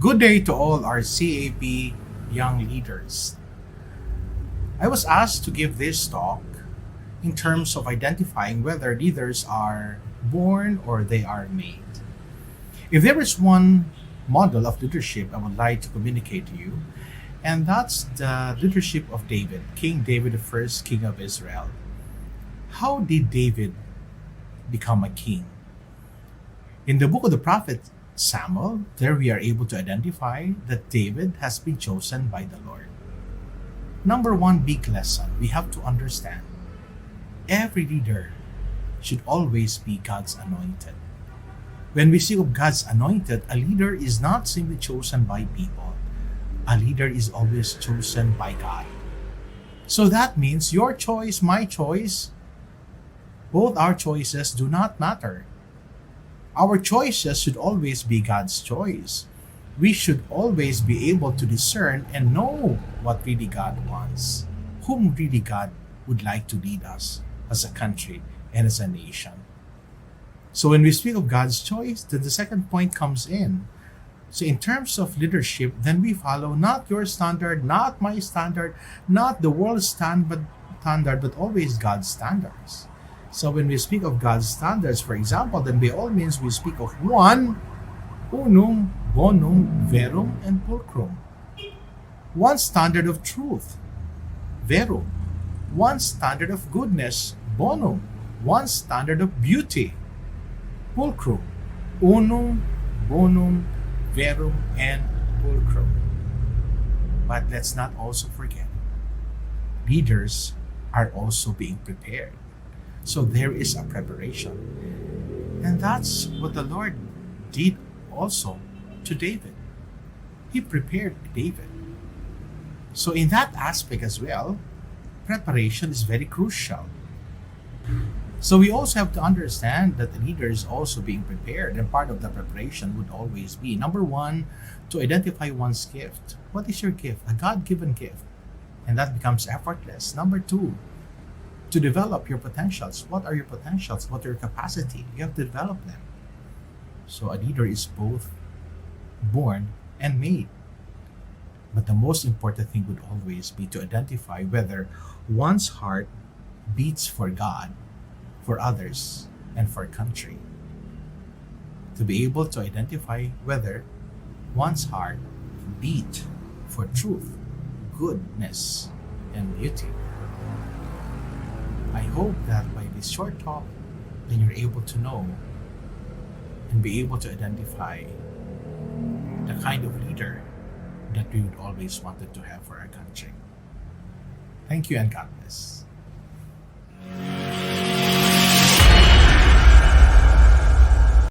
Good day to all our CAP young leaders. I was asked to give this talk in terms of identifying whether leaders are born or they are made. If there is one model of leadership I would like to communicate to you, and that's the leadership of David, King David, the first king of Israel. How did David become a king? In the book of the prophet Samuel, there we are able to identify that David has been chosen by the Lord. Number one big lesson we have to understand: every leader should always be God's anointed. When we speak of God's anointed, a leader is not simply chosen by people. A leader is always chosen by God. So that means your choice, my choice, both our choices do not matter. Our choices should always be God's choice. We should always be able to discern and know what really God wants, whom really God would like to lead us as a country and as a nation. So when we speak of God's choice, then the second point comes in. So in terms of leadership, then we follow not your standard, not my standard, not the world's standard, but always God's standards. So when we speak of God's standards, for example, then by all means we speak of one, unum, bonum, verum, and pulchrum. One standard of truth, verum. One standard of goodness, bonum. One standard of beauty, pulchrum. Unum, bonum, verum, and pulchrum. But let's not also forget, leaders are also being prepared. So there is a preparation. And that's what the Lord did also to David. He prepared David. So in that aspect as well, preparation is very crucial. So we also have to understand that the leader is also being prepared, and part of the preparation would always be, number one, to identify one's gift. What is your gift? A God-given gift. And that becomes effortless. Number two, to develop your potentials. What are your potentials? What are your capacity? You have to develop them. So a leader is both born and made. But the most important thing would always be to identify whether one's heart beats for God, for others, and for country. To be able to identify whether one's heart beat for truth, goodness, and beauty. I hope that by this short talk, then you're able to know and be able to identify the kind of leader that we would always wanted to have for our country. Thank you and God bless.